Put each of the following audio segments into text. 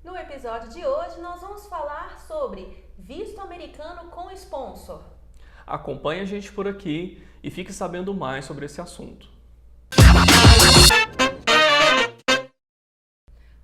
No episódio de hoje, nós vamos falar sobre visto americano com sponsor. Acompanhe a gente por aqui e fique sabendo mais sobre esse assunto.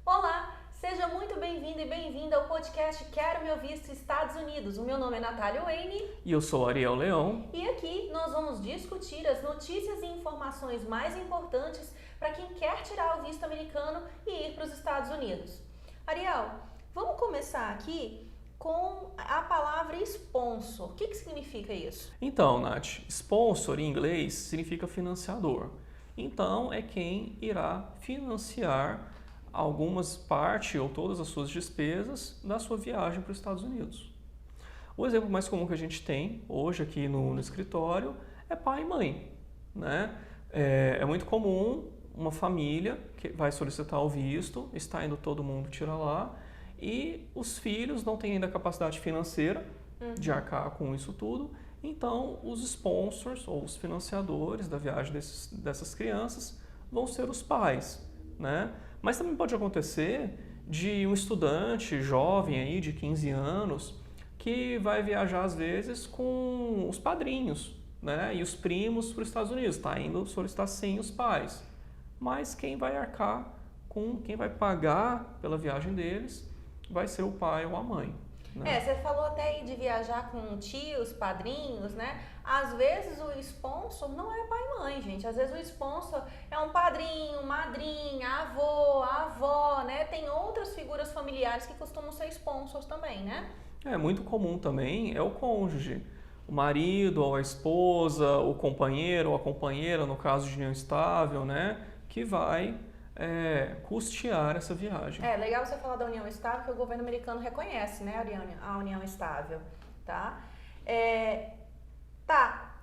Olá, seja muito bem-vindo e bem-vinda ao podcast Quero Meu Visto Estados Unidos. O meu nome é Natália Wayne. E eu sou Ariel Leão. E aqui nós vamos discutir as notícias e informações mais importantes para quem quer tirar o visto americano e ir para os Estados Unidos. Ariel, vamos começar aqui com a palavra sponsor. O que significa isso? Então, Nath, sponsor em inglês significa financiador. Então, é quem irá financiar algumas partes ou todas as suas despesas da sua viagem para os Estados Unidos. O exemplo mais comum que a gente tem hoje aqui no escritório é pai e mãe, né? É muito comum uma família que vai solicitar o visto, está indo todo mundo tirar lá, e os filhos não têm ainda capacidade financeira de arcar com isso tudo, então os sponsors ou os financiadores da viagem dessas crianças vão ser os pais, né? Mas também pode acontecer de um estudante jovem aí de 15 anos que vai viajar às vezes com os padrinhos, né? E os primos para os Estados Unidos, está indo solicitar sem os pais. Mas quem vai arcar quem vai pagar pela viagem deles vai ser o pai ou a mãe. Né? Você falou até aí de viajar com tios, padrinhos, né? Às vezes o sponsor não é pai e mãe, gente. Às vezes o sponsor é um padrinho, madrinha, avô, avó, né? Tem outras figuras familiares que costumam ser sponsors também, né? É muito comum também, é o cônjuge. O marido ou a esposa, o companheiro ou a companheira, no caso de união estável, né? Que vai custear essa viagem. É legal você falar da união estável, que o governo americano reconhece, né, a união estável, tá?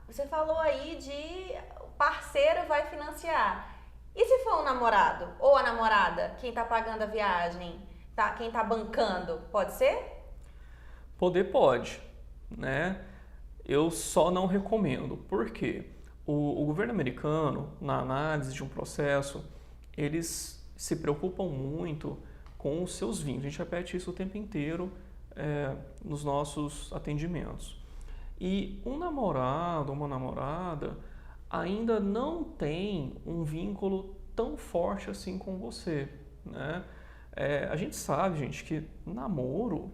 Você falou aí de o parceiro vai financiar. E se for um namorado ou a namorada, quem tá pagando a viagem, tá? Quem tá bancando, pode ser? Poder pode, né? Eu só não recomendo. Por quê? O governo americano, na análise de um processo, eles se preocupam muito com os seus vínculos. A gente repete isso o tempo inteiro nos nossos atendimentos. E um namorado ou uma namorada ainda não tem um vínculo tão forte assim com você, né? A gente sabe, gente, que namoro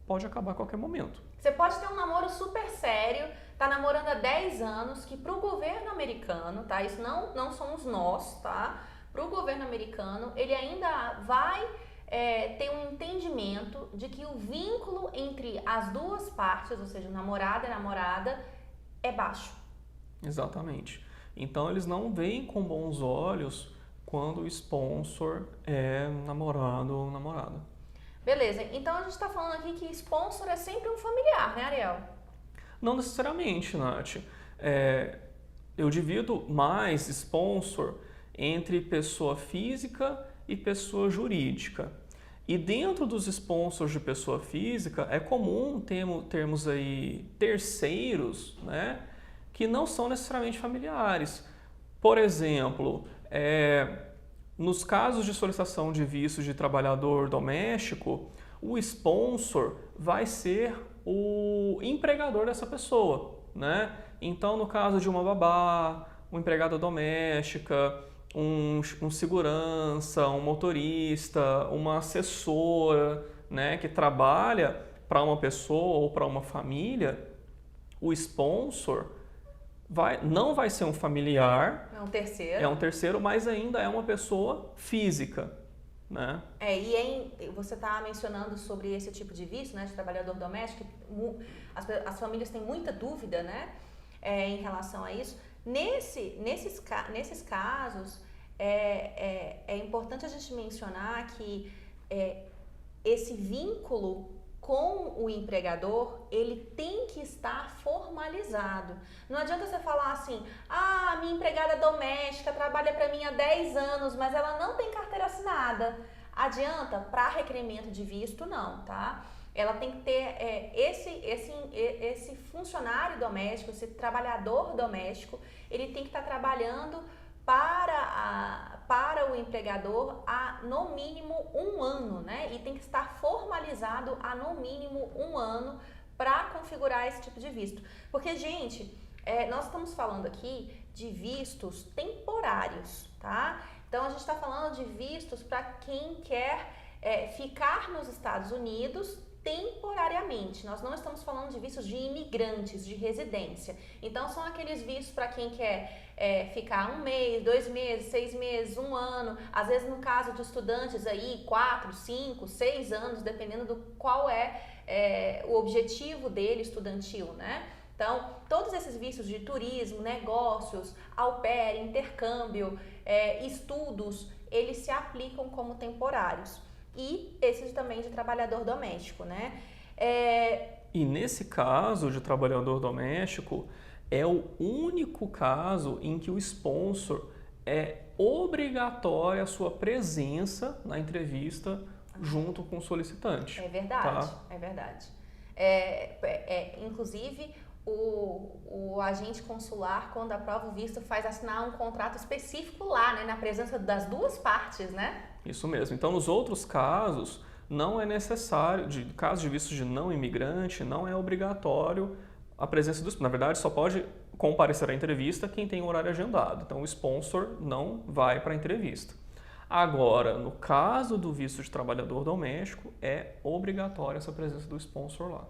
pode acabar a qualquer momento. Você pode ter um namoro super sério, tá namorando há 10 anos, que pro governo americano, tá? Isso não somos nós, tá? Pro governo americano, ele ainda vai ter um entendimento de que o vínculo entre as duas partes, ou seja, namorado e namorada, é baixo. Exatamente. Então eles não veem com bons olhos quando o sponsor é namorado ou namorada. Beleza, então a gente está falando aqui que sponsor é sempre um familiar, né, Ariel? Não necessariamente, Nath. Eu divido mais sponsor entre pessoa física e pessoa jurídica. E dentro dos sponsors de pessoa física, é comum termos aí terceiros, né, que não são necessariamente familiares. Por exemplo, nos casos de solicitação de visto de trabalhador doméstico, o sponsor vai ser o empregador dessa pessoa, né? Então, no caso de uma babá, uma empregada doméstica, um segurança, um motorista, uma assessora, né, que trabalha para uma pessoa ou para uma família, o sponsor não vai ser um familiar. É um terceiro. É um terceiro, mas ainda é uma pessoa física, né? Você está mencionando sobre esse tipo de visto, né, de trabalhador doméstico. As famílias têm muita dúvida, né, em relação a isso. Nesses casos, é importante a gente mencionar que esse vínculo com o empregador, ele tem que estar formalizado. Não adianta você falar assim, minha empregada doméstica trabalha para mim há 10 anos, mas ela não tem carteira assinada. Adianta? Para requerimento de visto, não, tá? Ela tem que ter esse funcionário doméstico, esse trabalhador doméstico, ele tem que estar trabalhando para para o empregador há no mínimo 1 ano, né? E tem que estar formalizado há no mínimo 1 ano para configurar esse tipo de visto. Porque, gente, nós estamos falando aqui de vistos temporários, tá? Então, a gente está falando de vistos para quem quer ficar nos Estados Unidos temporariamente. Nós não estamos falando de vistos de imigrantes, de residência. Então, são aqueles vistos para quem quer ficar 1 mês, 2 meses, 6 meses, 1 ano. Às vezes, no caso de estudantes aí, 4, 5, 6 anos, dependendo do qual o objetivo dele estudantil, né? Então, todos esses vistos de turismo, negócios, au pair, intercâmbio, estudos, eles se aplicam como temporários. E esses também de trabalhador doméstico, né? E nesse caso de trabalhador doméstico, é o único caso em que o sponsor é obrigatória a sua presença na entrevista junto com o solicitante. É verdade, tá? é verdade. Inclusive, o agente consular, quando aprova o visto, faz assinar um contrato específico lá, né, na presença das duas partes, né? Isso mesmo. Então, nos outros casos, não é necessário, casos de visto de não imigrante, não é obrigatório a presença do sponsor. Na verdade, só pode comparecer à entrevista quem tem horário agendado. Então, o sponsor não vai para a entrevista. Agora, no caso do visto de trabalhador doméstico, é obrigatória essa presença do sponsor lá.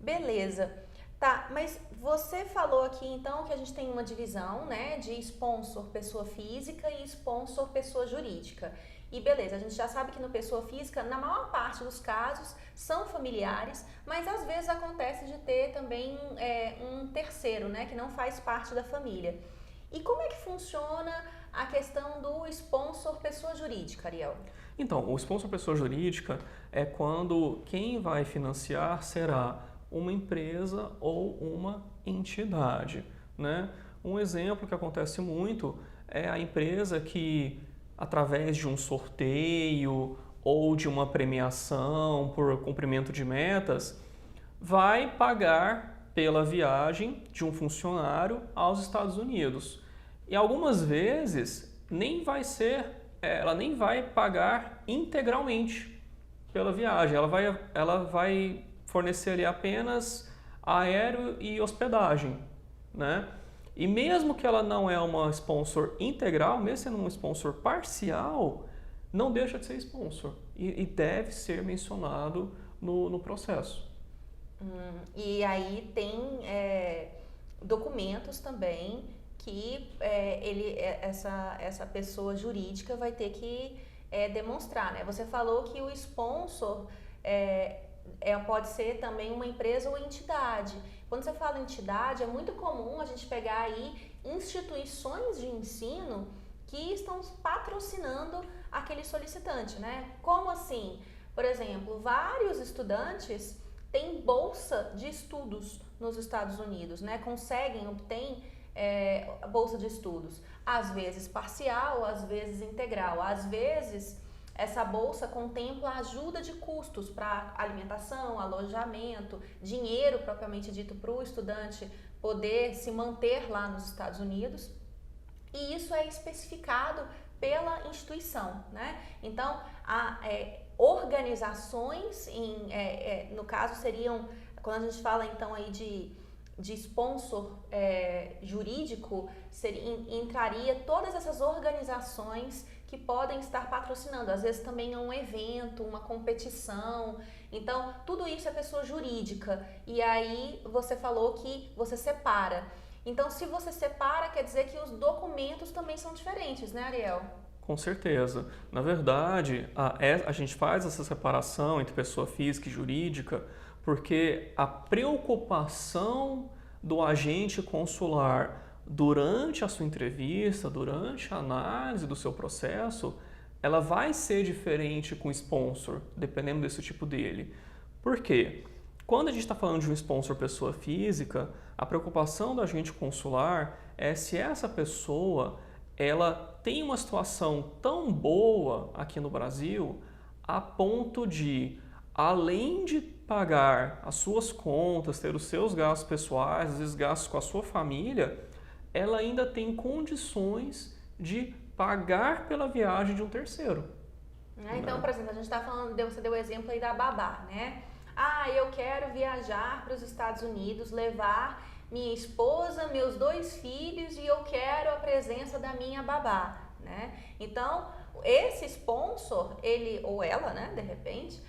Beleza. Tá, mas você falou aqui então que a gente tem uma divisão, né, de sponsor pessoa física e sponsor pessoa jurídica. E beleza, a gente já sabe que no pessoa física, na maior parte dos casos, são familiares, mas às vezes acontece de ter também um terceiro, né, que não faz parte da família. E como é que funciona a questão do sponsor pessoa jurídica, Ariel? Então, o sponsor pessoa jurídica é quando quem vai financiar será uma empresa ou uma entidade, né? Um exemplo que acontece muito é a empresa que, através de um sorteio ou de uma premiação por cumprimento de metas, vai pagar pela viagem de um funcionário aos Estados Unidos. E algumas vezes ela nem vai pagar integralmente pela viagem, ela vai fornecer ali apenas aéreo e hospedagem, né? E mesmo que ela não é uma sponsor integral, mesmo sendo uma sponsor parcial, não deixa de ser sponsor e deve ser mencionado no processo. E aí tem documentos também que essa pessoa jurídica vai ter que demonstrar, né? Você falou que o sponsor pode ser também uma empresa ou entidade. Quando você fala entidade, é muito comum a gente pegar aí instituições de ensino que estão patrocinando aquele solicitante, né? Como assim? Por exemplo, vários estudantes têm bolsa de estudos nos Estados Unidos, né? Obtêm bolsa de estudos, às vezes parcial, às vezes integral, às vezes essa bolsa contempla ajuda de custos para alimentação, alojamento, dinheiro propriamente dito para o estudante poder se manter lá nos Estados Unidos, e isso é especificado pela instituição, né? Então, há organizações, no caso seriam, quando a gente fala então aí de sponsor jurídico, entraria todas essas organizações que podem estar patrocinando, às vezes também é um evento, uma competição, então tudo isso é pessoa jurídica. E aí você falou que você separa, então se você separa quer dizer que os documentos também são diferentes, né, Ariel? Com certeza. Na verdade, a gente faz essa separação entre pessoa física e jurídica porque a preocupação do agente consular durante a sua entrevista, durante a análise do seu processo, ela vai ser diferente com o sponsor, dependendo desse tipo dele. Por quê? Quando a gente está falando de um sponsor pessoa física, a preocupação do agente consular é se essa pessoa ela tem uma situação tão boa aqui no Brasil a ponto de, além de pagar as suas contas, ter os seus gastos pessoais, às vezes gastos com a sua família, ela ainda tem condições de pagar pela viagem de um terceiro. Então, por exemplo, a gente está falando, você deu o exemplo aí da babá, né? Ah, eu quero viajar para os Estados Unidos, levar minha esposa, meus 2 filhos e eu quero a presença da minha babá, né? Então, esse sponsor, ele ou ela, né, de repente,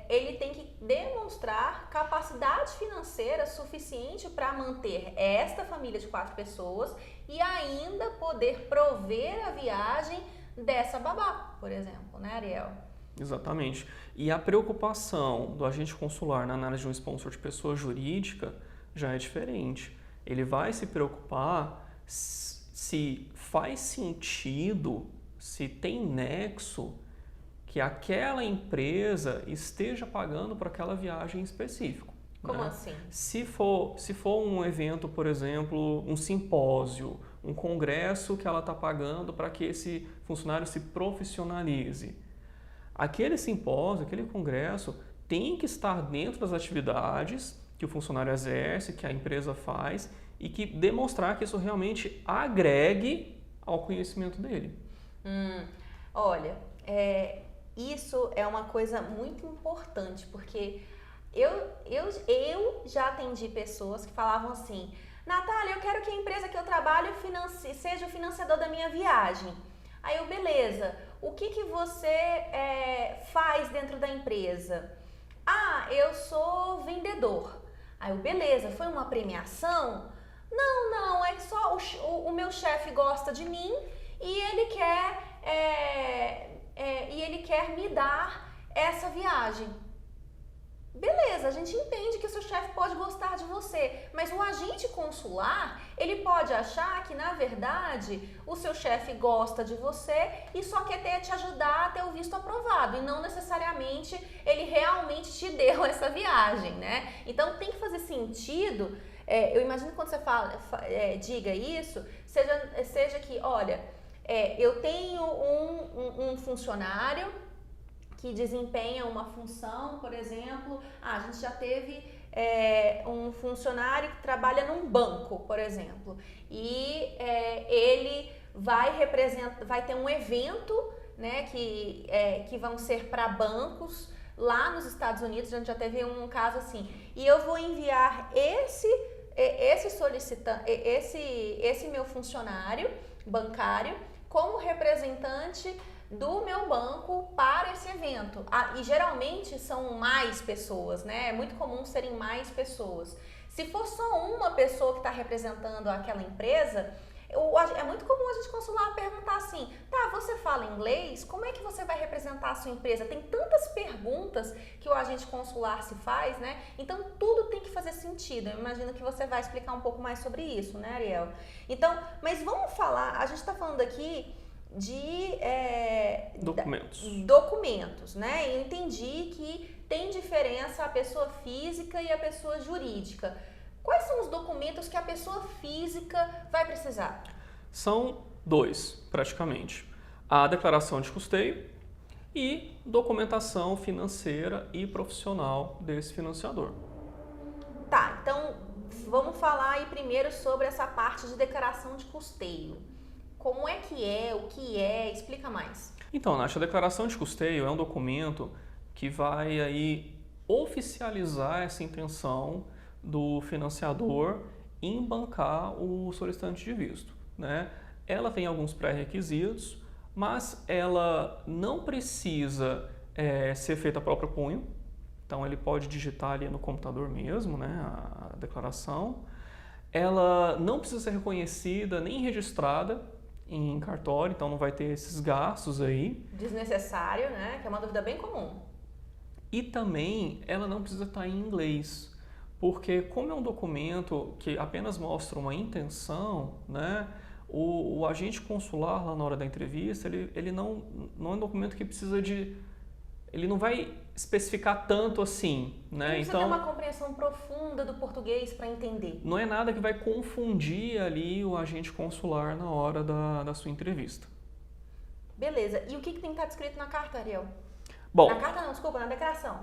ele tem que demonstrar capacidade financeira suficiente para manter esta família de 4 pessoas e ainda poder prover a viagem dessa babá, por exemplo, né, Ariel? Exatamente. E a preocupação do agente consular na análise de um sponsor de pessoa jurídica já é diferente. Ele vai se preocupar se faz sentido, se tem nexo que aquela empresa esteja pagando para aquela viagem em específico. Como né? assim? Se for um evento, por exemplo, um simpósio, um congresso que ela está pagando para que esse funcionário se profissionalize, aquele simpósio, aquele congresso tem que estar dentro das atividades que o funcionário exerce, que a empresa faz e que demonstrar que isso realmente agregue ao conhecimento dele. Olha, isso é uma coisa muito importante, porque eu já atendi pessoas que falavam assim: Natália, eu quero que a empresa que eu trabalho seja o financiador da minha viagem. Aí eu, beleza, o que você faz dentro da empresa? Ah, eu sou vendedor. Aí eu, beleza, foi uma premiação? Não, é que só o meu chefe gosta de mim e ele quer me dar essa viagem. Beleza, a gente entende que o seu chefe pode gostar de você, mas o agente consular, ele pode achar que, na verdade, o seu chefe gosta de você e só quer te ajudar a ter o visto aprovado, e não necessariamente ele realmente te deu essa viagem, né? Então, tem que fazer sentido, eu imagino que quando você diga isso, seja que, olha, eu tenho um funcionário que desempenha uma função, por exemplo, a gente já teve um funcionário que trabalha num banco, por exemplo, e ele vai ter um evento, né, que vão ser para bancos lá nos Estados Unidos. A gente já teve um caso assim, e eu vou enviar esse meu funcionário bancário como representante do meu banco para esse evento. E geralmente são mais pessoas, né? É muito comum serem mais pessoas. Se for só uma pessoa que está representando aquela empresa, é muito comum a gente consular perguntar assim: tá, você fala inglês? Como é que você vai representar a sua empresa? Tem tantas perguntas que o agente consular se faz, né? Então tudo tem que fazer sentido. Eu imagino que você vai explicar um pouco mais sobre isso, né, Ariel? Então, mas vamos falar, a gente está falando aqui de documentos, né? Eu entendi que tem diferença a pessoa física e a pessoa jurídica. Quais são os documentos que a pessoa física vai precisar? São 2, praticamente. A declaração de custeio e documentação financeira e profissional desse financiador. Tá, então vamos falar aí primeiro sobre essa parte de declaração de custeio. Como é que é, o que é? Explica mais. Então, Nath, a declaração de custeio é um documento que vai aí oficializar essa intenção do financiador em bancar o solicitante de visto, né? Ela tem alguns pré-requisitos, mas ela não precisa ser feita a próprio punho. Então, ele pode digitar ali no computador mesmo, né, a declaração. Ela não precisa ser reconhecida nem registrada em cartório, então não vai ter esses gastos aí. Desnecessário, né? Que é uma dúvida bem comum. E também ela não precisa estar em inglês, porque como é um documento que apenas mostra uma intenção, né? O agente consular lá na hora da entrevista, ele não é um documento que precisa de... Ele não vai especificar tanto assim, né? Não precisa ter uma compreensão profunda do português para entender. Não é nada que vai confundir ali o agente consular na hora da sua entrevista. Beleza. E o que tem que estar descrito na carta, Ariel? Bom, na carta não, desculpa, na declaração.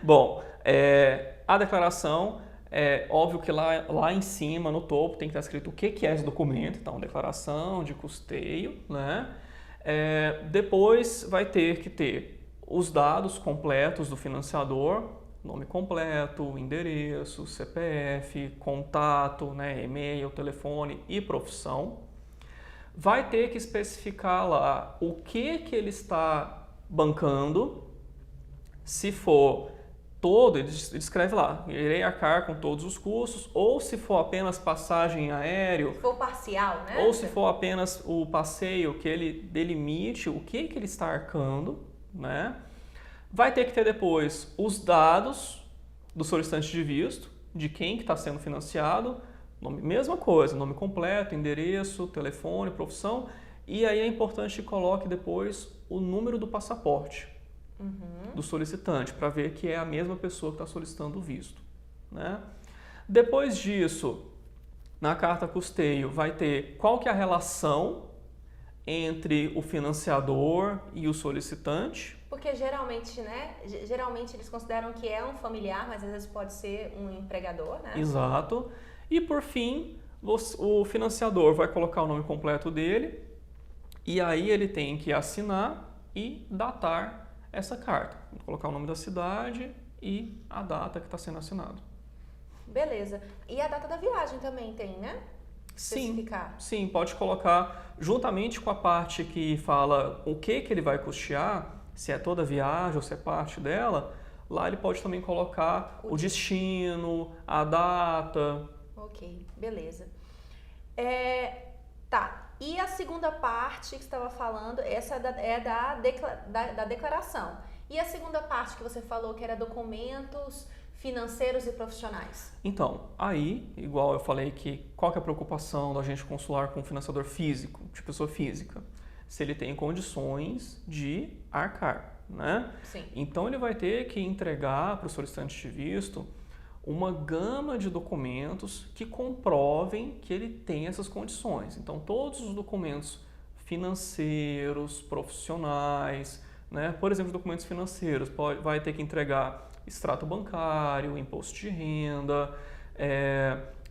Bom, a declaração, É óbvio que lá em cima, no topo, tem que estar escrito o que é esse documento, então, declaração de custeio, né? Depois vai ter que ter os dados completos do financiador, nome completo, endereço, CPF, contato, né, e-mail, telefone e profissão. Vai ter que especificar lá o que ele está bancando. Se for todo, ele escreve lá, irei arcar com todos os custos, ou se for apenas passagem aéreo. Se for parcial, né? Ou se for apenas o passeio, que ele delimite o que ele está arcando, né? Vai ter que ter depois os dados do solicitante de visto, de quem que está sendo financiado, mesma coisa, nome completo, endereço, telefone, profissão, e aí é importante que coloque depois o número do passaporte do solicitante, para ver que é a mesma pessoa que está solicitando o visto, né? Depois disso, na carta custeio, vai ter qual que é a relação entre o financiador e o solicitante. Porque geralmente, né? Geralmente eles consideram que é um familiar, mas às vezes pode ser um empregador, né? Exato. E por fim, o financiador vai colocar o nome completo dele e aí ele tem que assinar e datar essa carta. Vou colocar o nome da cidade e a data que está sendo assinado. Beleza. E a data da viagem também tem, né? Sim, pode colocar juntamente com a parte que fala o que ele vai custear, se é toda a viagem ou se é parte dela, lá ele pode também colocar o destino, a data. Ok, beleza. Tá, e a segunda parte que você estava falando, essa é da declaração. E a segunda parte que você falou que era documentos financeiros e profissionais? Então, aí, igual eu falei que qual que é a preocupação do agente consular com o financiador físico, de pessoa física? Se ele tem condições de arcar, né? Sim. Então, ele vai ter que entregar para o solicitante de visto uma gama de documentos que comprovem que ele tem essas condições. Então, todos os documentos financeiros, profissionais, né? Por exemplo, documentos financeiros, vai ter que entregar extrato bancário, imposto de renda,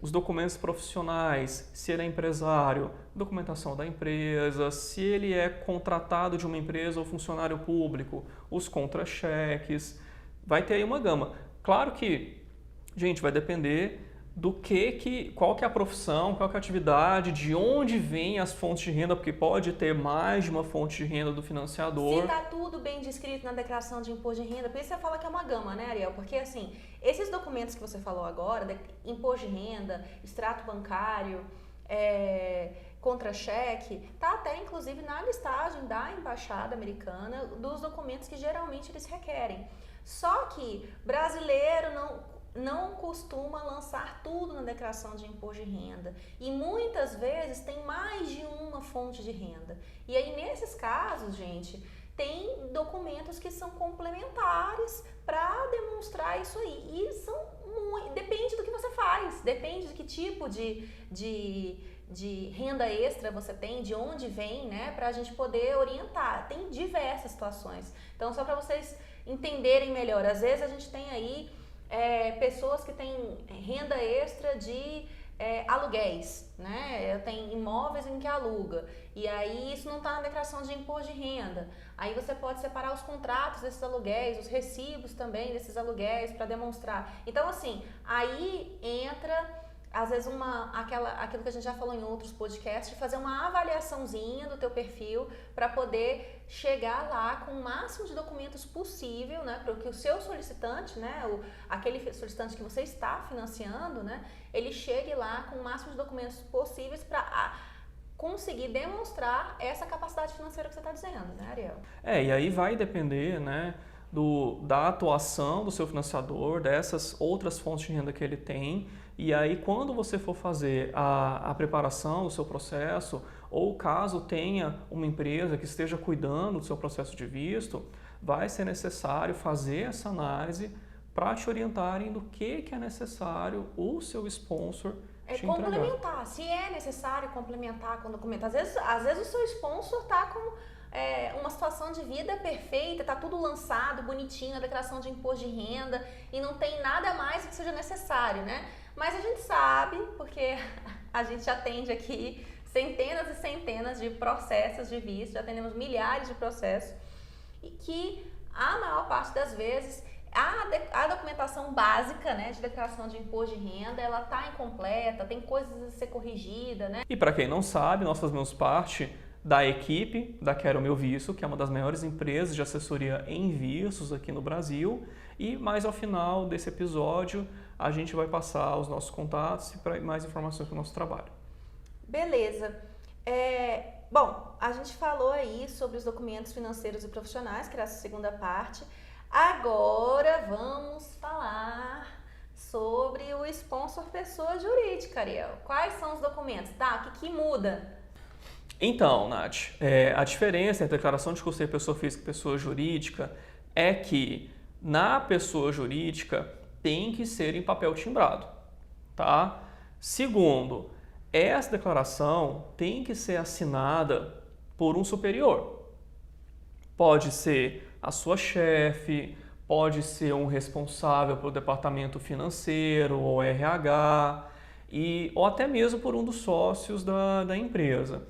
os documentos profissionais, se ele é empresário, documentação da empresa, se ele é contratado de uma empresa ou funcionário público, os contra-cheques, vai ter aí uma gama. Claro que, gente, vai depender do qual que é a profissão, qual que é a atividade, de onde vêm as fontes de renda, porque pode ter mais de uma fonte de renda do financiador. Se está tudo bem descrito na declaração de imposto de renda, por isso você fala que é uma gama, né, Ariel? Porque, assim, esses documentos que você falou agora, imposto de renda, extrato bancário, contra-cheque, tá até, inclusive, na listagem da Embaixada Americana dos documentos que geralmente eles requerem. Só que brasileiro não costuma lançar tudo na declaração de imposto de renda e muitas vezes tem mais de uma fonte de renda. E aí, nesses casos, gente, tem documentos que são complementares para demonstrar isso aí. E depende do que você faz, depende de que tipo de renda extra você tem, de onde vem, né, para a gente poder orientar. Tem diversas situações. Então, só para vocês entenderem melhor, às vezes a gente tem aí pessoas que têm renda extra de aluguéis, né? Tem imóveis em que aluga. E aí isso não está na declaração de imposto de renda. Aí você pode separar os contratos desses aluguéis, os recibos também desses aluguéis para demonstrar. Então, assim, aí entra, às vezes, aquilo que a gente já falou em outros podcasts, de fazer uma avaliaçãozinha do teu perfil para poder chegar lá com o máximo de documentos possível, né, para que o seu solicitante, né, aquele solicitante que você está financiando, né, ele chegue lá com o máximo de documentos possíveis para conseguir demonstrar essa capacidade financeira que você está dizendo, né, Ariel? E aí vai depender, né, da atuação do seu financiador, dessas outras fontes de renda que ele tem. E aí, quando você for fazer a preparação do seu processo, ou caso tenha uma empresa que esteja cuidando do seu processo de visto, vai ser necessário fazer essa análise para te orientarem do que é necessário o seu sponsor te entregar. Complementar, se é necessário complementar com o documento. Às vezes o seu sponsor está com uma situação de vida perfeita, tá tudo lançado, bonitinho, a declaração de imposto de renda e não tem nada mais que seja necessário, né? Mas a gente sabe, porque a gente atende aqui centenas e centenas de processos de visto, já atendemos milhares de processos, e que a maior parte das vezes a documentação básica, né, de declaração de imposto de renda, ela está incompleta, tem coisas a ser corrigida, né? E para quem não sabe, nós fazemos parte da equipe da Quero Meu Visto, que é uma das maiores empresas de assessoria em vistos aqui no Brasil. E mais ao final desse episódio, a gente vai passar os nossos contatos e mais informações para o nosso trabalho. Beleza. Bom, a gente falou aí sobre os documentos financeiros e profissionais, que era essa segunda parte. Agora vamos falar sobre o sponsor pessoa jurídica, Ariel. Quais são os documentos? Tá? O que muda? Então, Nath, a diferença entre declaração de custeio pessoa física e pessoa jurídica é que na pessoa jurídica tem que ser em papel timbrado, tá? Segundo, essa declaração tem que ser assinada por um superior. Pode ser a sua chefe, pode ser um responsável pelo departamento financeiro ou RH, ou até mesmo por um dos sócios da empresa.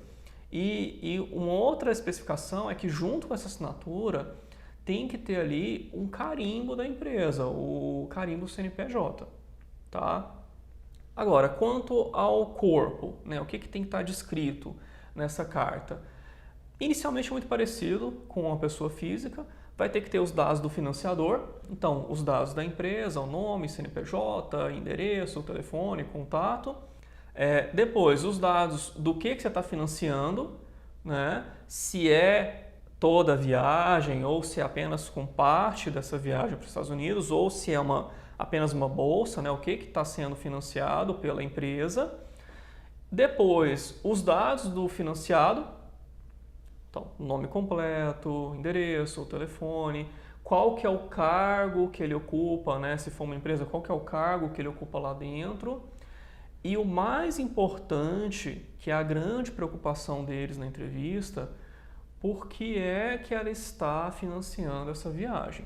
E uma outra especificação é que junto com essa assinatura tem que ter ali um carimbo da empresa, o carimbo CNPJ, tá? Agora, quanto ao corpo, né, o que tem que estar descrito nessa carta? Inicialmente é muito parecido com a pessoa física, vai ter que ter os dados do financiador, então os dados da empresa, o nome, CNPJ, endereço, telefone, contato. Depois, os dados do que você está financiando, né? Se é toda a viagem ou se é apenas com parte dessa viagem para os Estados Unidos ou se é apenas uma bolsa, né? O que está sendo financiado pela empresa. Depois, os dados do financiado, então, nome completo, endereço, telefone, qual que é o cargo que ele ocupa, né? Se for uma empresa, qual que é o cargo que ele ocupa lá dentro. E o mais importante, que é a grande preocupação deles na entrevista, por que é que ela está financiando essa viagem?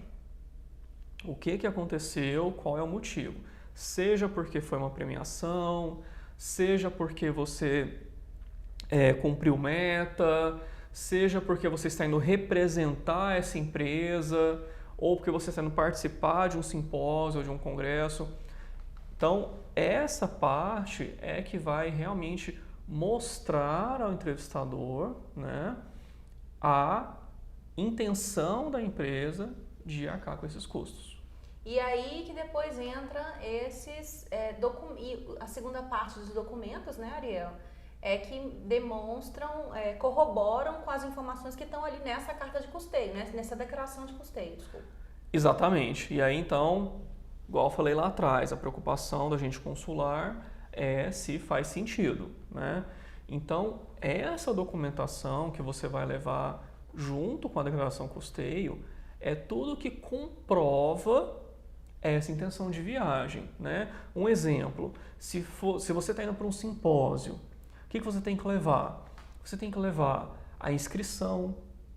O que aconteceu, qual é o motivo? Seja porque foi uma premiação, seja porque você cumpriu meta, seja porque você está indo representar essa empresa, ou porque você está indo participar de um simpósio ou de um congresso. Então, essa parte é que vai realmente mostrar ao entrevistador, né, a intenção da empresa de arcar com esses custos. E aí que depois entra a segunda parte dos documentos, né, Ariel? Que demonstram, corroboram com as informações que estão ali nessa carta de custeio, né? Nessa declaração de custeio, desculpa. Exatamente. E aí, então, igual eu falei lá atrás, a preocupação da agente consular é se faz sentido, né? Então, essa documentação que você vai levar junto com a declaração custeio é tudo que comprova essa intenção de viagem, né? Um exemplo, se você está indo para um simpósio, o que você tem que levar? Você tem que levar a inscrição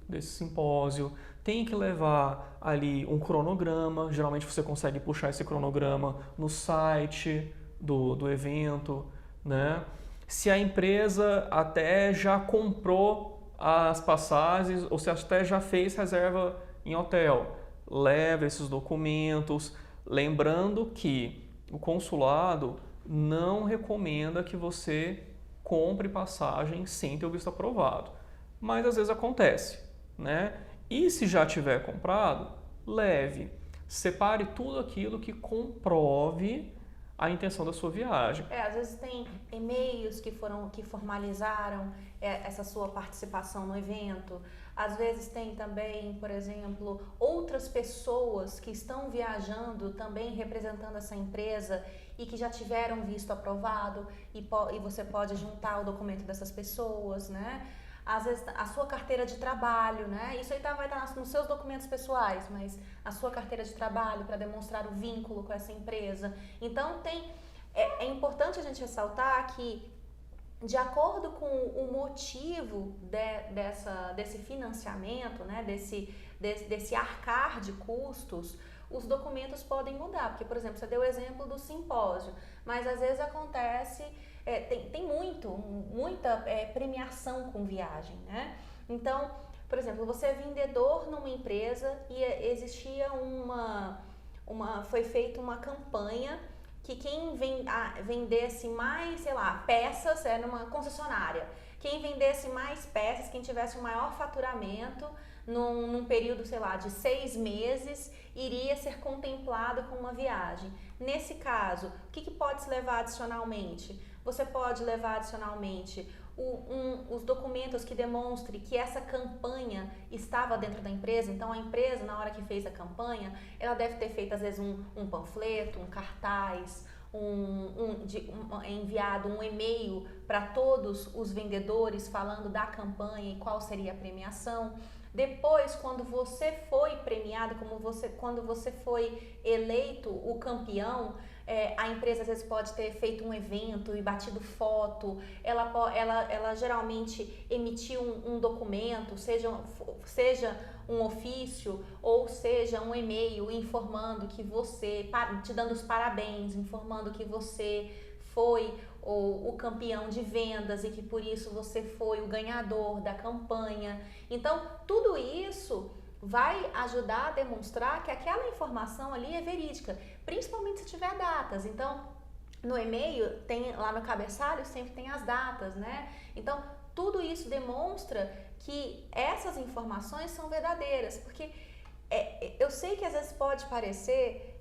desse simpósio, tem que levar ali um cronograma, geralmente você consegue puxar esse cronograma no site do evento, né? Se a empresa até já comprou as passagens ou se até já fez reserva em hotel, leva esses documentos, lembrando que o consulado não recomenda que você compre passagem sem ter o visto aprovado, mas às vezes acontece, né? E se já tiver comprado, leve, separe tudo aquilo que comprove a intenção da sua viagem. Às vezes tem e-mails que formalizaram essa sua participação no evento. Às vezes tem também, por exemplo, outras pessoas que estão viajando também representando essa empresa e que já tiveram visto aprovado e você pode juntar o documento dessas pessoas, né? Às vezes a sua carteira de trabalho, né? Isso aí vai estar nos seus documentos pessoais, mas a sua carteira de trabalho para demonstrar o vínculo com essa empresa. Então é importante a gente ressaltar que de acordo com o motivo desse financiamento, né, desse arcar de custos, os documentos podem mudar. Porque, por exemplo, você deu o exemplo do simpósio, mas às vezes acontece, tem muita premiação com viagem, né? Então, por exemplo, você é vendedor numa empresa e existia foi feita uma campanha que quem vendesse mais, sei lá, peças, era numa concessionária, quem vendesse mais peças, quem tivesse o maior faturamento num período, sei lá, de 6 meses, iria ser contemplado com uma viagem. Nesse caso, o que pode se levar adicionalmente? Você pode levar adicionalmente os documentos que demonstrem que essa campanha estava dentro da empresa. Então, a empresa, na hora que fez a campanha, ela deve ter feito, às vezes, um panfleto, um cartaz, enviado um e-mail para todos os vendedores falando da campanha e qual seria a premiação. Depois, quando você foi premiado, quando você foi eleito o campeão, a empresa às vezes pode ter feito um evento e batido foto, ela geralmente emitiu um documento, seja um ofício ou seja um e-mail informando que te dando os parabéns, informando que você foi o campeão de vendas e que por isso você foi o ganhador da campanha. Então, tudo isso vai ajudar a demonstrar que aquela informação ali é verídica, principalmente se tiver datas. Então, no e-mail, lá no cabeçalho, sempre tem as datas, né? Então, tudo isso demonstra que essas informações são verdadeiras, porque eu sei que às vezes pode parecer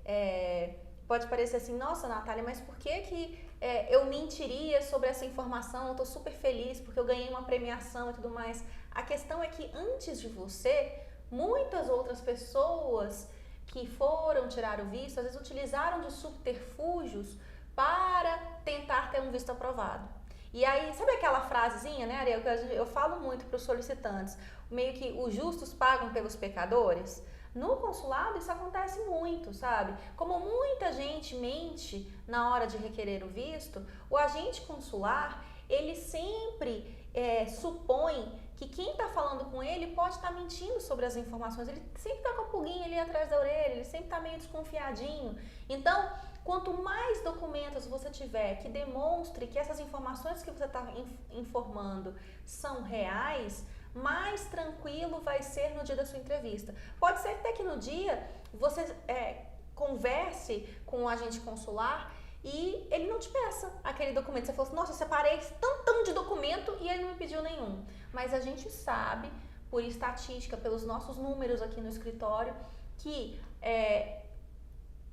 assim, nossa, Natália, mas por que eu mentiria sobre essa informação? Eu estou super feliz porque eu ganhei uma premiação e tudo mais. A questão é que antes de você, muitas outras pessoas que foram tirar o visto, às vezes utilizaram de subterfúgios para tentar ter um visto aprovado. E aí, sabe aquela frasezinha, né, Ariel, que eu falo muito para os solicitantes, meio que os justos pagam pelos pecadores? No consulado isso acontece muito, sabe? Como muita gente mente na hora de requerer o visto, o agente consular, ele sempre supõe que quem está falando com ele pode estar mentindo sobre as informações. Ele sempre está com a pulguinha ali atrás da orelha, ele sempre está meio desconfiadinho. Então, quanto mais documentos você tiver que demonstre que essas informações que você está informando são reais, mais tranquilo vai ser no dia da sua entrevista. Pode ser até que no dia você converse com o agente consular e ele não te peça aquele documento. Você falou assim, nossa, eu separei tantão de documento e ele não me pediu nenhum. Mas a gente sabe, por estatística, pelos nossos números aqui no escritório, que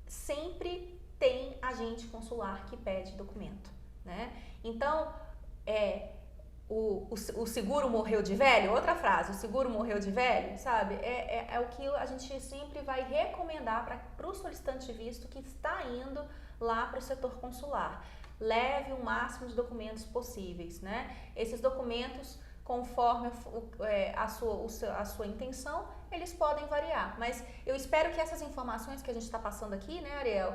sempre tem agente consular que pede documento, né? Então, o seguro morreu de velho? Outra frase, o seguro morreu de velho, sabe? É o que a gente sempre vai recomendar para o solicitante de visto que está indo lá para o setor consular. Leve o máximo de documentos possíveis, né? Esses documentos, conforme a sua intenção, eles podem variar. Mas eu espero que essas informações que a gente está passando aqui, né, Ariel,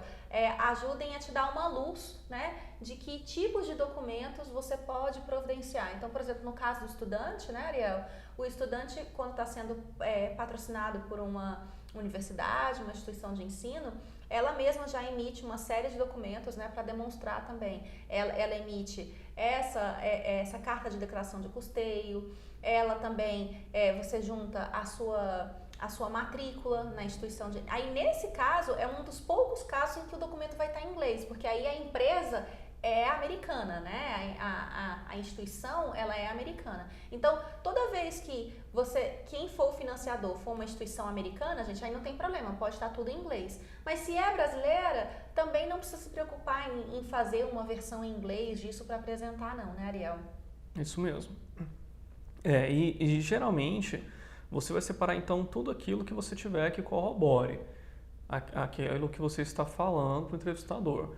ajudem a te dar uma luz, né, de que tipos de documentos você pode providenciar. Então, por exemplo, no caso do estudante, né, Ariel, o estudante, quando está sendo patrocinado por uma universidade, uma instituição de ensino, ela mesma já emite uma série de documentos, né, para demonstrar também. Ela emite essa carta de declaração de custeio, ela também, você junta a sua matrícula na instituição de... Aí, nesse caso, é um dos poucos casos em que o documento vai estar em inglês, porque aí a empresa é americana, né? A instituição, ela é americana. Então, toda vez que quem for o financiador for uma instituição americana, gente, aí não tem problema, pode estar tudo em inglês. Mas se é brasileira, também não precisa se preocupar em fazer uma versão em inglês disso para apresentar, não, né, Ariel? Isso mesmo. E geralmente você vai separar então tudo aquilo que você tiver que corrobore aquilo que você está falando para o entrevistador.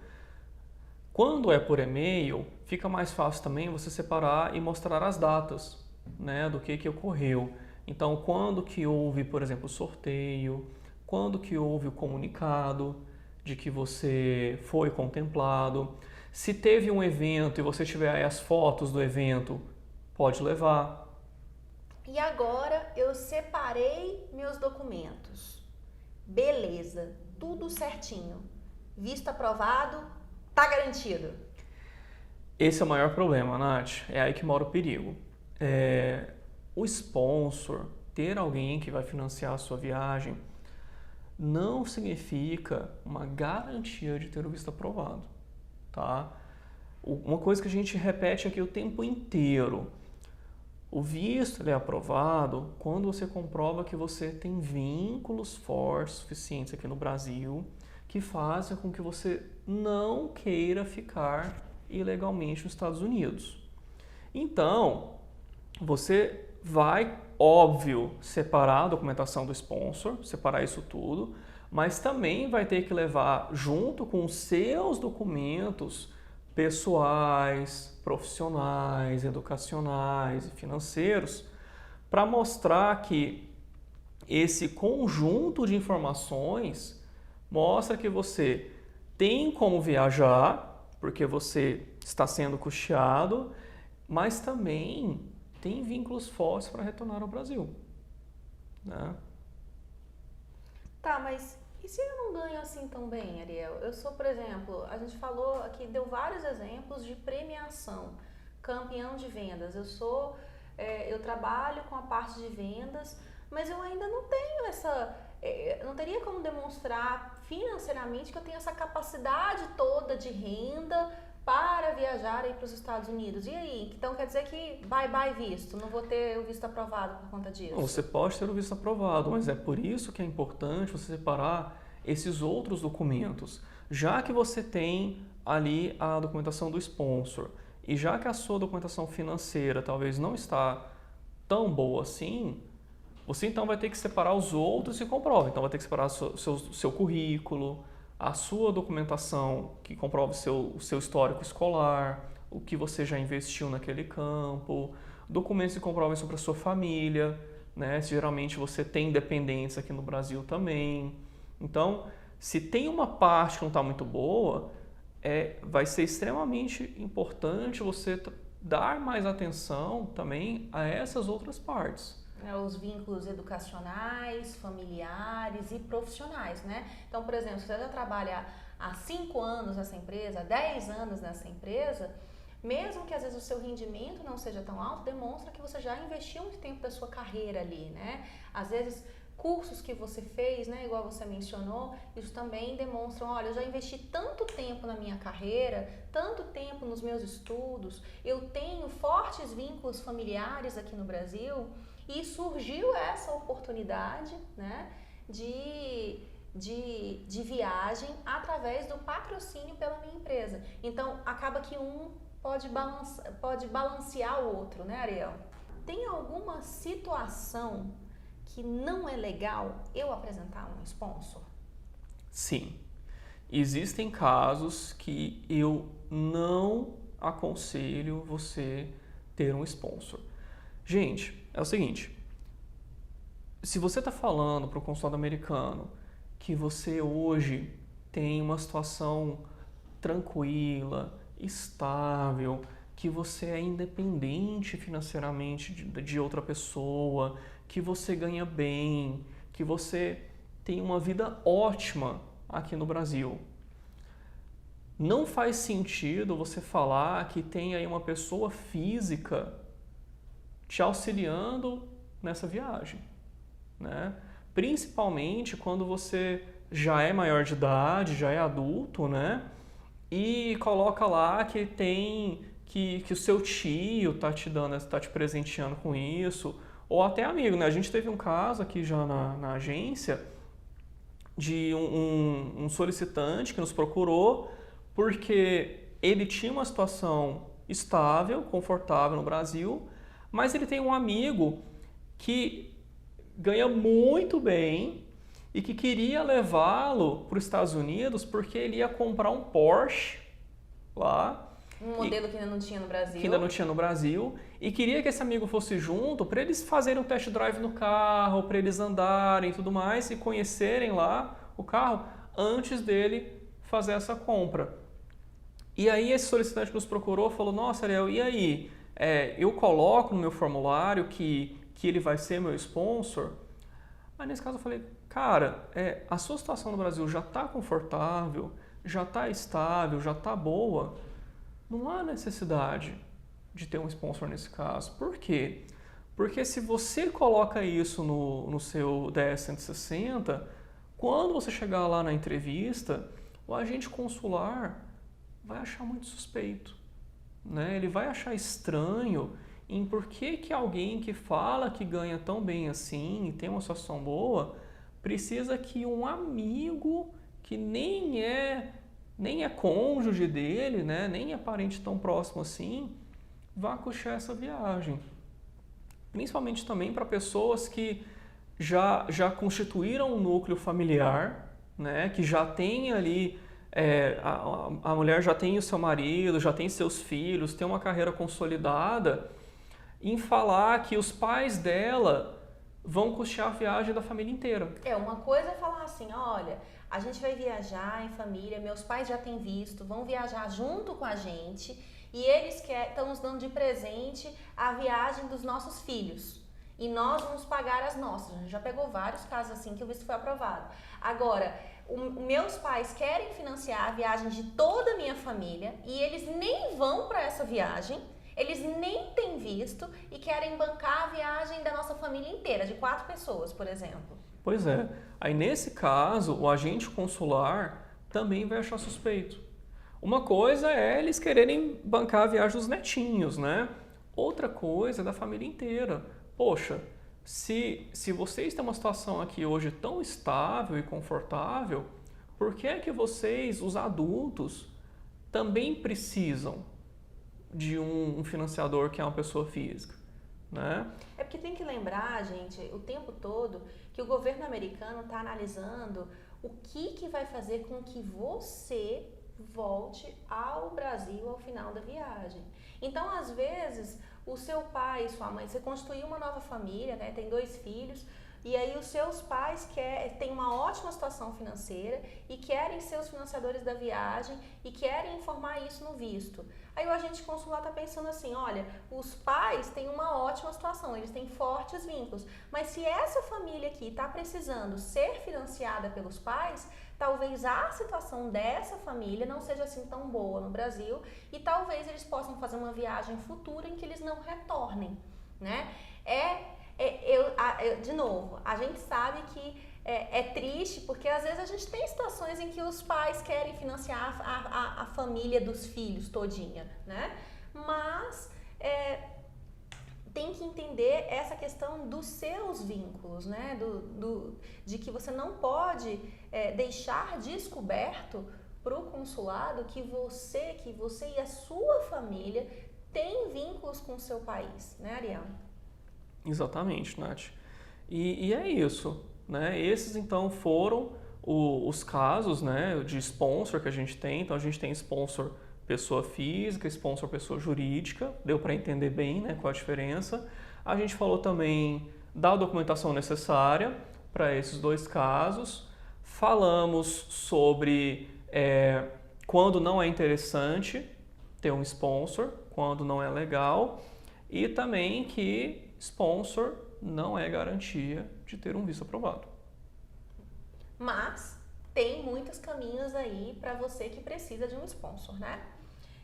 Quando é por e-mail, fica mais fácil também você separar e mostrar as datas, né, do que ocorreu. Então, quando que houve, por exemplo, o sorteio, quando que houve o comunicado de que você foi contemplado. Se teve um evento e você tiver aí as fotos do evento, pode levar. E agora eu separei meus documentos. Beleza, tudo certinho. Visto aprovado, tá garantido. Esse é o maior problema, Nath. É aí que mora o perigo. O sponsor, ter alguém que vai financiar a sua viagem, não significa uma garantia de ter o visto aprovado, tá? Uma coisa que a gente repete aqui o tempo inteiro: o visto ele é aprovado quando você comprova que você tem vínculos fortes suficientes aqui no Brasil que fazem com que você não queira ficar ilegalmente nos Estados Unidos. Então, você vai, óbvio, separar a documentação do sponsor, separar isso tudo, mas também vai ter que levar junto com os seus documentos pessoais, profissionais, educacionais e financeiros para mostrar que esse conjunto de informações mostra que você tem como viajar, porque você está sendo custeado, mas também tem vínculos fortes para retornar ao Brasil, né? Tá, mas e se eu não ganho assim tão bem, Ariel? Eu sou, por exemplo, a gente falou aqui, deu vários exemplos de premiação, campeão de vendas. Eu trabalho com a parte de vendas, mas eu ainda não tenho não teria como demonstrar financeiramente que eu tenho essa capacidade toda de renda para viajar aí para os Estados Unidos. E aí? Então quer dizer que bye visto, não vou ter o visto aprovado por conta disso? Você pode ter o visto aprovado, mas é por isso que é importante você separar esses outros documentos. Já que você tem ali a documentação do sponsor e já que a sua documentação financeira talvez não está tão boa assim, você então vai ter que separar os outros e comprova. Então vai ter que separar seu currículo, a sua documentação que comprova o seu histórico escolar, o que você já investiu naquele campo, documentos que comprovam sobre a sua família, né? Se geralmente você tem dependentes aqui no Brasil também. Então, se tem uma parte que não está muito boa, vai ser extremamente importante você dar mais atenção também a essas outras partes. Os vínculos educacionais, familiares e profissionais, né? Então, por exemplo, se você já trabalha há 5 anos nessa empresa, há 10 anos nessa empresa, mesmo que às vezes o seu rendimento não seja tão alto, demonstra que você já investiu muito tempo da sua carreira ali, né? Às vezes, cursos que você fez, né, igual você mencionou, isso também demonstram, olha, eu já investi tanto tempo na minha carreira, tanto tempo nos meus estudos, eu tenho fortes vínculos familiares aqui no Brasil. E surgiu essa oportunidade, né, de viagem através do patrocínio pela minha empresa. Então, acaba que um pode balancear o outro, né, Ariel? Tem alguma situação que não é legal eu apresentar um sponsor? Sim. Existem casos que eu não aconselho você ter um sponsor. Gente, é o seguinte, se você está falando para o consulado americano que você hoje tem uma situação tranquila, estável, que você é independente financeiramente de outra pessoa, que você ganha bem, que você tem uma vida ótima aqui no Brasil, não faz sentido você falar que tem aí uma pessoa física te auxiliando nessa viagem, né? Principalmente quando você já é maior de idade, já é adulto, né? E coloca lá que que o seu tio tá te presenteando com isso, ou até amigo, né? A gente teve um caso aqui já na agência de um solicitante que nos procurou porque ele tinha uma situação estável, confortável no Brasil, mas ele tem um amigo que ganha muito bem e que queria levá-lo para os Estados Unidos porque ele ia comprar um Porsche lá. Um modelo que ainda não tinha no Brasil. Que ainda não tinha no Brasil. E queria que esse amigo fosse junto para eles fazerem um test drive no carro, para eles andarem e tudo mais e conhecerem lá o carro antes dele fazer essa compra. E aí esse solicitante nos procurou e falou, nossa, Ariel, e aí? Eu coloco no meu formulário que ele vai ser meu sponsor? Aí nesse caso eu falei, cara, a sua situação no Brasil já está confortável, já está estável, já está boa, não há necessidade de ter um sponsor nesse caso. Por quê? Porque se você coloca isso no seu DS-160, quando você chegar lá na entrevista, o agente consular vai achar muito suspeito, né? Ele vai achar estranho em por que alguém que fala que ganha tão bem assim e tem uma situação boa, precisa que um amigo que nem é cônjuge dele, né? Nem é parente tão próximo assim, vá custear essa viagem. Principalmente também para pessoas que já constituíram um núcleo familiar, né? Que já tem ali, a mulher já tem o seu marido, já tem seus filhos, tem uma carreira consolidada, em falar que os pais dela vão custear a viagem da família inteira. Uma coisa é falar assim, olha, a gente vai viajar em família, meus pais já têm visto, vão viajar junto com a gente e eles estão nos dando de presente a viagem dos nossos filhos. E nós vamos pagar as nossas. A gente já pegou vários casos assim que o visto foi aprovado. Agora, meus pais querem financiar a viagem de toda a minha família e eles nem vão para essa viagem, eles nem têm visto e querem bancar a viagem da nossa família inteira, de 4 pessoas, por exemplo. Pois é. Aí nesse caso, o agente consular também vai achar suspeito. Uma coisa é eles quererem bancar a viagem dos netinhos, né? Outra coisa é da família inteira. Poxa, se vocês têm uma situação aqui hoje tão estável e confortável, por que é que vocês, os adultos, também precisam de um financiador que é uma pessoa física, né? É porque tem que lembrar, gente, o tempo todo, que o governo americano está analisando o que vai fazer com que você volte ao Brasil ao final da viagem. Então, às vezes, o seu pai, sua mãe, você constituiu uma nova família, né? Tem 2 filhos, e aí os seus pais têm uma ótima situação financeira e querem ser os financiadores da viagem e querem informar isso no visto. Aí o agente consular está pensando assim, olha, os pais têm uma ótima situação, eles têm fortes vínculos, mas se essa família aqui está precisando ser financiada pelos pais, talvez a situação dessa família não seja assim tão boa no Brasil e talvez eles possam fazer uma viagem futura em que eles não retornem, né? De novo, a gente sabe que é triste porque às vezes a gente tem situações em que os pais querem financiar a família dos filhos todinha, né? Mas tem que entender essa questão dos seus vínculos, né? De que você não pode deixar descoberto para o consulado que você e a sua família têm vínculos com o seu país, né, Ariel? Exatamente, Nath. E é isso, né? Esses então foram os casos, né, de sponsor que a gente tem. Então a gente tem sponsor pessoa física, sponsor pessoa jurídica, deu para entender bem, né, qual a diferença. A gente falou também da documentação necessária para esses 2 casos. Falamos sobre quando não é interessante ter um sponsor, quando não é legal, e também que sponsor não é garantia de ter um visto aprovado. Mas tem muitos caminhos aí para você que precisa de um sponsor, né?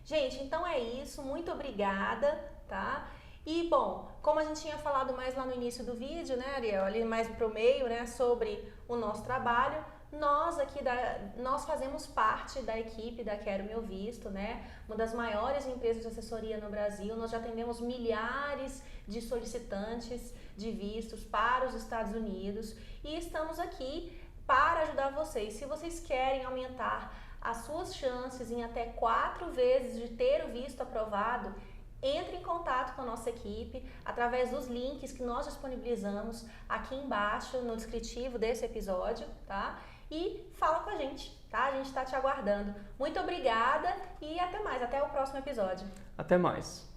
Gente, então é isso. Muito obrigada, tá? E, bom, como a gente tinha falado mais lá no início do vídeo, né, Ariel, ali mais pro meio, né, sobre o nosso trabalho, nós fazemos parte da equipe da Quero Meu Visto, né? Uma das maiores empresas de assessoria no Brasil. Nós já atendemos milhares de solicitantes de vistos para os Estados Unidos e estamos aqui para ajudar vocês. Se vocês querem aumentar as suas chances em até 4 vezes de ter o visto aprovado, entre em contato com a nossa equipe através dos links que nós disponibilizamos aqui embaixo no descritivo desse episódio, tá? E fala com a gente, tá? A gente está te aguardando. Muito obrigada e até mais. Até o próximo episódio. Até mais.